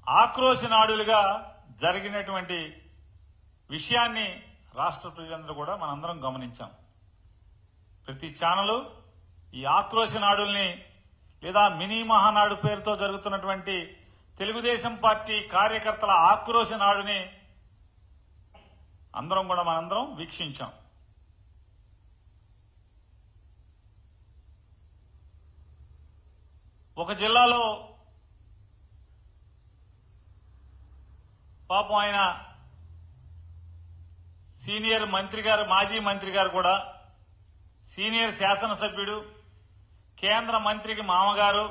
ఆక్రోశనాడులుగా జరిగినటువంటి విషయాన్ని రాష్ట్ర ప్రజలందరూ కూడా మనందరం గమనించాం. ప్రతి ఛానలు ఈ ఆక్రోశనాడుల్ని లేదా మినీ మహానాడు పేరుతో జరుగుతున్నటువంటి తెలుగుదేశం పార్టీ కార్యకర్తల ఆక్రోశనాడుని మనందరం వీక్షించాం. ఒక జిల్లాలో పాపం ఆయన సీనియర్ మంత్రి గారు, మాజీ మంత్రి గారు కూడా, సీనియర్ శాసనసభ్యుడు, కేంద్ర మంత్రికి మామగారు,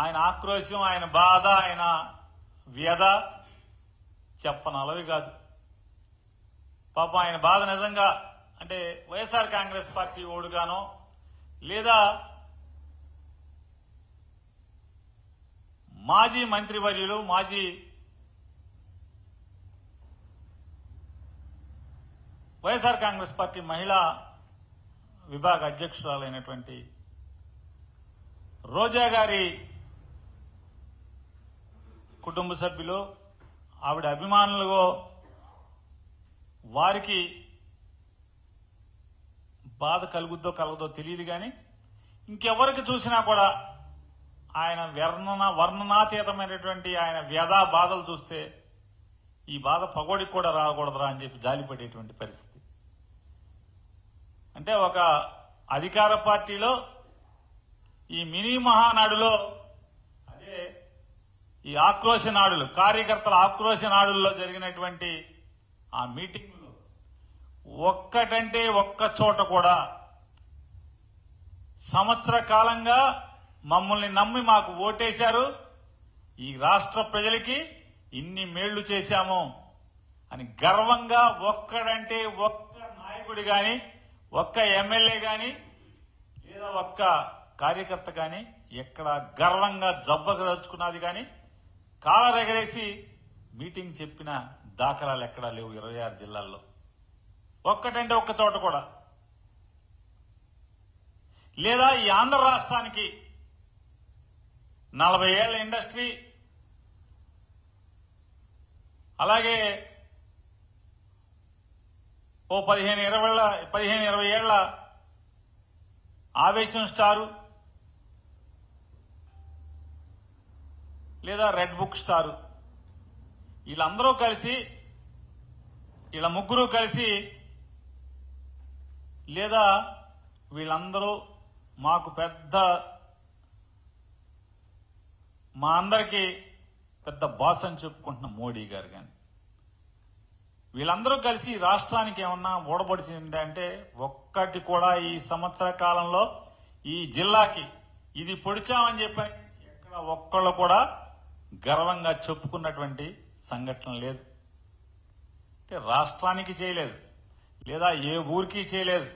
ఆయన ఆక్రోశం, ఆయన బాధ, ఆయన వ్యధ చెప్పనలవి కాదు. పాపం ఆయన బాధ నిజంగా అంటే వైఎస్ఆర్ కాంగ్రెస్ పార్టీ ఓడుగానో లేదా మాజీ మంత్రివర్యులు, మాజీ వైఎస్ఆర్ కాంగ్రెస్ పార్టీ మహిళా విభాగ అధ్యక్షురాలైనటువంటి రోజా గారి కుటుంబ సభ్యులు, ఆవిడ అభిమానులు, వారికి బాధ కలుగుద్దో కలగదో తెలియదు. కానీ ఇంకెవరికి చూసినా కూడా ఆయన వర్ణనాతీతమైనటువంటి ఆయన వ్యధా బాధలు చూస్తే ఈ బాధ పగోడికి కూడా రాకూడదురా అని చెప్పి జాలిపడేటువంటి పరిస్థితి. అంటే ఒక అధికార పార్టీలో ఈ మినీ మహానాడులో అదే ఈ ఆక్రోశనాడులు, కార్యకర్తల ఆక్రోశనాడుల్లో జరిగినటువంటి ఆ మీటింగులో ఒక్కటంటే ఒక్క చోట కూడా సంవత్సర కాలంగా మమ్మల్ని నమ్మి మాకు ఓటేశారు, ఈ రాష్ట్ర ప్రజలకి ఇన్ని మేళ్లు చేశాము అని గర్వంగా ఒక్కడంటే ఒక్క నాయకుడి గాని, ఒక్క ఎమ్మెల్యే గాని లేదా ఒక్క కార్యకర్త గాని ఎక్కడ గర్వంగా జబ్బగదలుచుకున్నది గాని కాలరెగరేసి మీటింగ్ చెప్పిన దాఖలాలు ఎక్కడా లేవు 26 జిల్లాల్లో. ఒక్కటంటే ఒక్క చోట కూడా. లేదా ఈ ఆంధ్ర రాష్ట్రానికి 40 ఏళ్ల ఇండస్ట్రీ, అలాగే ఓ 15-20 ఏళ్ల ఆవేశం స్టారు లేదా రెడ్ బుక్ స్టారు, వీళ్ళందరూ కలిసి, వీళ్ళ ముగ్గురు కలిసి లేదా వీళ్ళందరూ మాకు మా అందరికీ పెద్ద బాస్ అని చెప్పుకుంటున్న మోడీ గారు కానీ వీళ్ళందరూ కలిసి రాష్ట్రానికి ఏమన్నా ఓడబడిచిందంటే ఒక్కటి కూడా ఈ సంవత్సర కాలంలో ఈ జిల్లాకి ఇది పొడిచామని చెప్పి ఎక్కడ ఒక్కళ్ళు కూడా గర్వంగా చెప్పుకున్నటువంటి సంఘటన లేదు. అంటే రాష్ట్రానికి చేయలేదు, లేదా ఏ ఊరికి చేయలేదు,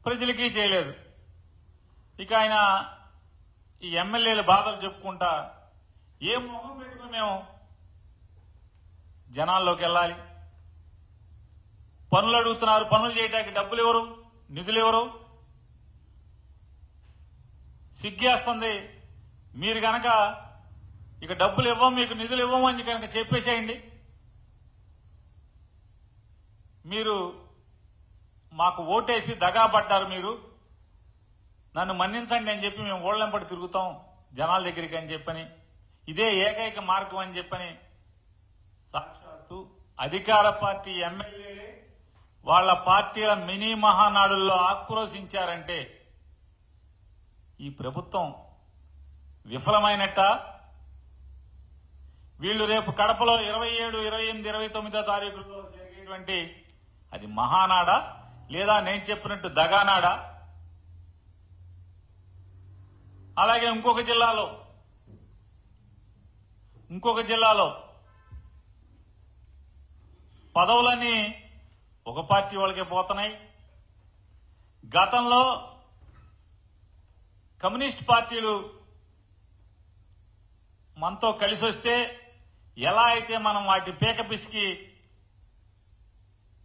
ప్రజలకి చేయలేదు. ఇక ఆయన ఈ ఎమ్మెల్యేల బాధలు చెప్పుకుంటా ఏ మొహం పెట్టుకుని మేము జనాల్లోకి వెళ్ళాలి? పనులు అడుగుతున్నారు, పనులు చేయడానికి డబ్బులు ఎవరు, నిధులు ఎవరు? సిగ్గేస్తుంది. మీరు గనక ఇక డబ్బులు ఇవ్వం, మీకు నిధులు ఇవ్వము అని కనుక చెప్పేసేయండి. మీరు మాకు ఓటేసి దగాపడ్డారు, మీరు నన్ను మన్నించండి అని చెప్పి మేము ఓళ్లంపడి తిరుగుతాం జనాల దగ్గరికి అని చెప్పని, ఇదే ఏకైక మార్గం అని చెప్పని సాక్షాత్తు అధికార పార్టీ ఎమ్మెల్యేలే వాళ్ళ పార్టీల మినీ మహానాడుల్లో ఆక్రోశించారంటే ఈ ప్రభుత్వం విఫలమైనట్ట? వీళ్లు రేపు కడపలో 27, 28, 29 తారీఖుల్లో జరిగేటువంటి అది మహానాడా లేదా నేను చెప్పినట్టు దగానాడా? అలాగే ఇంకొక జిల్లాలో పదవులన్నీ ఒక పార్టీ వాళ్ళకే పోతున్నాయి. గతంలో కమ్యూనిస్ట్ పార్టీలు మనతో కలిసి వస్తే ఎలా అయితే మనం వాటి పీక పిసికి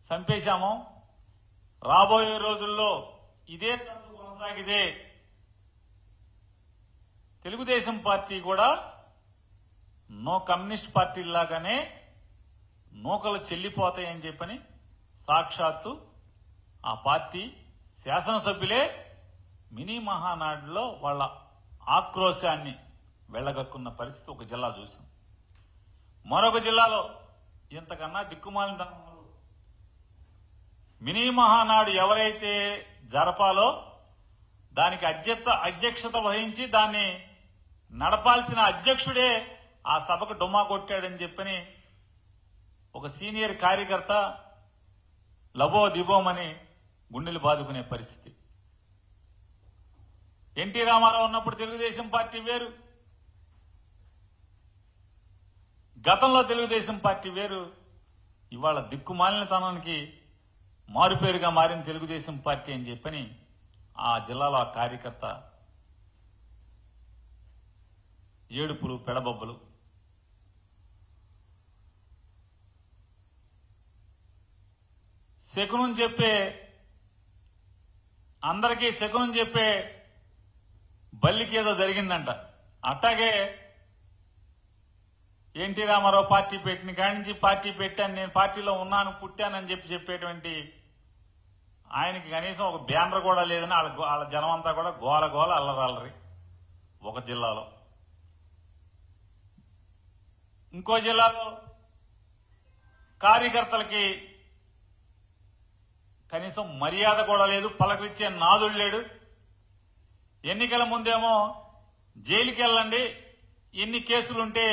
చంపేశామో రాబోయే రోజుల్లో ఇదే తంతు కొనసాగితే తెలుగుదేశం పార్టీ కూడా నో కమ్యూనిస్ట్ పార్టీలాగానే నూకలు చెల్లిపోతాయని చెప్పని సాక్షాత్తు ఆ పార్టీ శాసనసభ్యులే మినీ మహానాడులో వాళ్ళ ఆక్రోశాన్ని వెళ్లగక్కున్న పరిస్థితి ఒక జిల్లా చూసాం. మరొక జిల్లాలో ఇంతకన్నా దిక్కుమాలిన మినీ మహానాడు ఎవరైతే జరపాలో దానికి అధ్యక్షత వహించి దాన్ని నడపాల్సిన అధ్యక్షుడే ఆ సభకు డుమ్మా కొట్టాడని చెప్పని ఒక సీనియర్ కార్యకర్త లబో దిబోమని గుండెలు బాదుకునే పరిస్థితి. ఎన్టీ రామారావు ఉన్నప్పుడు తెలుగుదేశం పార్టీ వేరు, గతంలో తెలుగుదేశం పార్టీ వేరు. ఇవాళ దిక్కుమాలినతనానికి మారుపేరుగా మారిన తెలుగుదేశం పార్టీ అని చెప్పని ఆ జిల్లాలో ఆ కార్యకర్త ఏడుపులు పెడబొబ్బలు. శకునం చెప్పే అందరికీ శకునం చెప్పే బల్లికి ఏదో జరిగిందంట. అట్టాగే ఎన్టీ రామారావు పార్టీ పెట్టిన కాడి నుంచి పార్టీ పెట్టాను, నేను పార్టీలో ఉన్నాను, పుట్టానని చెప్పేటువంటి ఆయనకి కనీసం ఒక బ్యానర్ కూడా లేదని వాళ్ళ జనం అంతా కూడా గోల గోల అల్లరల్లరి ఒక జిల్లాలో. ఇంకో జిల్లాలో కార్యకర్తలకి కనీసం మర్యాద కూడా లేదు, పలకరించే నాదుడు లేడు. ఎన్నికల ముందేమో జైలుకి వెళ్ళండి, ఎన్ని కేసులుంటే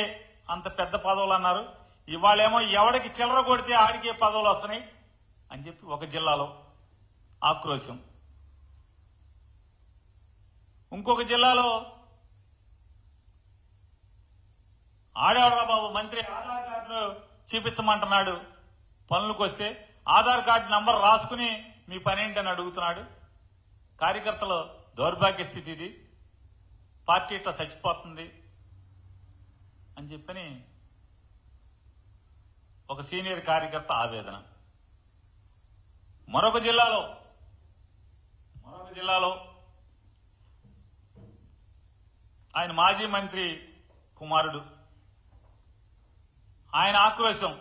అంత పెద్ద పదవులు అన్నారు. ఇవాళేమో ఎవడికి చిల్లర కొడితే ఆడికే పదవులు వస్తున్నాయి అని చెప్పి ఒక జిల్లాలో ఆక్రోశం. ఇంకొక జిల్లాలో ఆడేవరా బాబు మంత్రి ఆధార్ కార్డు చూపించమంటున్నాడు, పనులకు వస్తే ఆధార్ కార్డు నంబర్ రాసుకుని మీ పనేంటని అడుగుతున్నాడు. కార్యకర్తల దౌర్భాగ్య స్థితి ఇది, పార్టీ ఇట్లా చచ్చిపోతుంది అని చెప్పని ఒక సీనియర్ కార్యకర్త ఆవేదన. మరొక జిల్లాలో ఆయన మాజీ మంత్రి కుమారుడు, ఆయన ఆక్రోశం.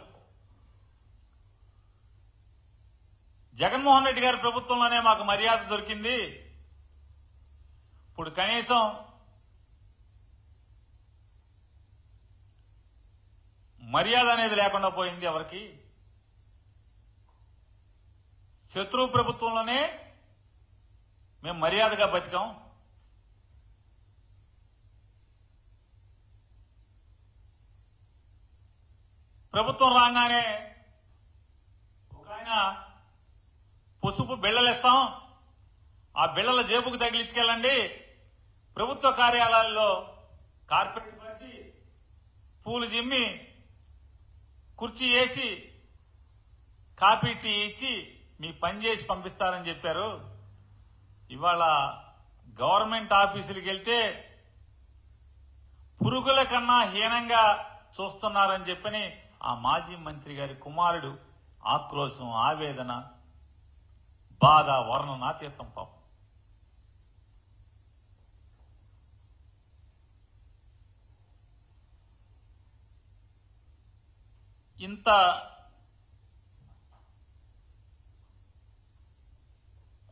జగన్మోహన్ రెడ్డి గారి ప్రభుత్వంలోనే మాకు మర్యాద దొరికింది, ఇప్పుడు కనీసం మర్యాద అనేది లేకుండా పోయింది ఎవరికి. శత్రువు ప్రభుత్వంలోనే మేము మర్యాదగా బతికాం, ప్రభుత్వం రాగానే ఒక ఆయన పసుపు బిళ్ళలిస్తాం, ఆ బిళ్ళల జేబుకు తగిలించుకెళ్ళండి, ప్రభుత్వ కార్యాలయాల్లో కార్పెట్ పరిచి పూలు జిమ్మి కుర్చీ వేసి కాపీ టీ ఇచ్చి మీ పని చేసి పంపిస్తారని చెప్పారు. ఇవాళ గవర్నమెంట్ ఆఫీసులకు వెళ్తే పురుగుల కన్నా హీనంగా చూస్తున్నారని చెప్పని ఆ మాజీ మంత్రి గారి కుమారుడు ఆక్రోశం, ఆవేదన, బాధ వర్ణనాతీతం పాపం. ఇంత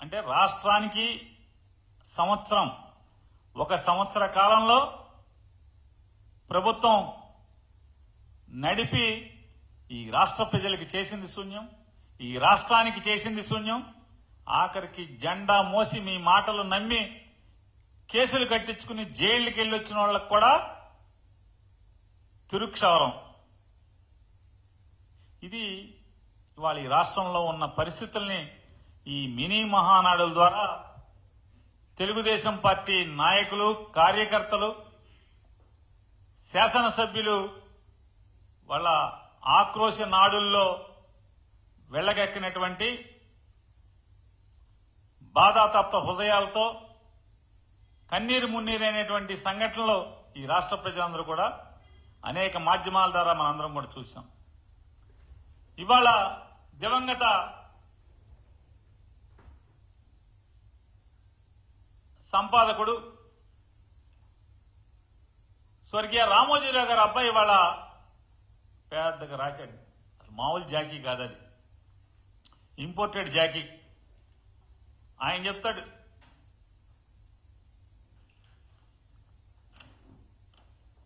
అంటే రాష్ట్రానికి ఒక సంవత్సర కాలంలో ప్రభుత్వం నడిపి ఈ రాష్ట్ర ప్రజలకు చేసింది శూన్యం, ఈ రాష్ట్రానికి చేసింది శూన్యం. ఆఖరికి జెండా మోసి మీ మాటలు నమ్మి కేసులు కట్టించుకుని జైలుకి వెళ్ళొచ్చిన వాళ్ళకు కూడా తిరుక్షవరం. ఇది ఇవాళ ఈ రాష్ట్రంలో ఉన్న పరిస్థితుల్ని ఈ మినీ మహానాడుల ద్వారా తెలుగుదేశం పార్టీ నాయకులు, కార్యకర్తలు, శాసనసభ్యులు వాళ్ళ ఆక్రోశ నాడుల్లో వెళ్లగక్కినటువంటి బాధాతప్త హృదయాలతో కన్నీరు మున్నీరైనటువంటి సంఘటనలు ఈ రాష్ట్ర ప్రజలందరూ కూడా అనేక మాధ్యమాల ద్వారా మనందరం కూడా చూసాం. ఇవాళ దివంగత సంపాదకుడు స్వర్గీయ రామోజీరావు గారు అబ్బాయి వాళ్ళ పెద్దగా రాశాడు. అసలు మామూలు జాకీ కాదు, అది ఇంపోర్టెడ్ జాకీ. ఆయన చెప్తాడు,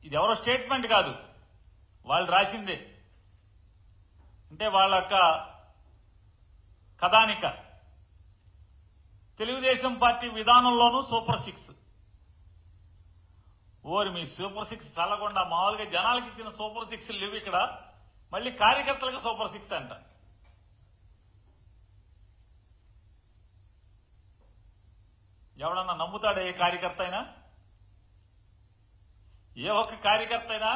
ఇది ఎవరో స్టేట్మెంట్ కాదు, వాళ్ళు రాసిందే. అంటే వాళ్ళ యొక్క కథానిక. Telugu Desam party విధానంలోనూ super 6. ఓరి మీ సూపర్ 6 చల్లకుండా మామూలుగా జనాలకు ఇచ్చిన సూపర్ 6 లేవు ఇక్కడ, మళ్ళీ కార్యకర్తలకు సూపర్ 6 అంట. ఎవడన్నా నమ్ముతాడా ఏ కార్యకర్త అయినా? ఏ ఒక్క కార్యకర్త అయినా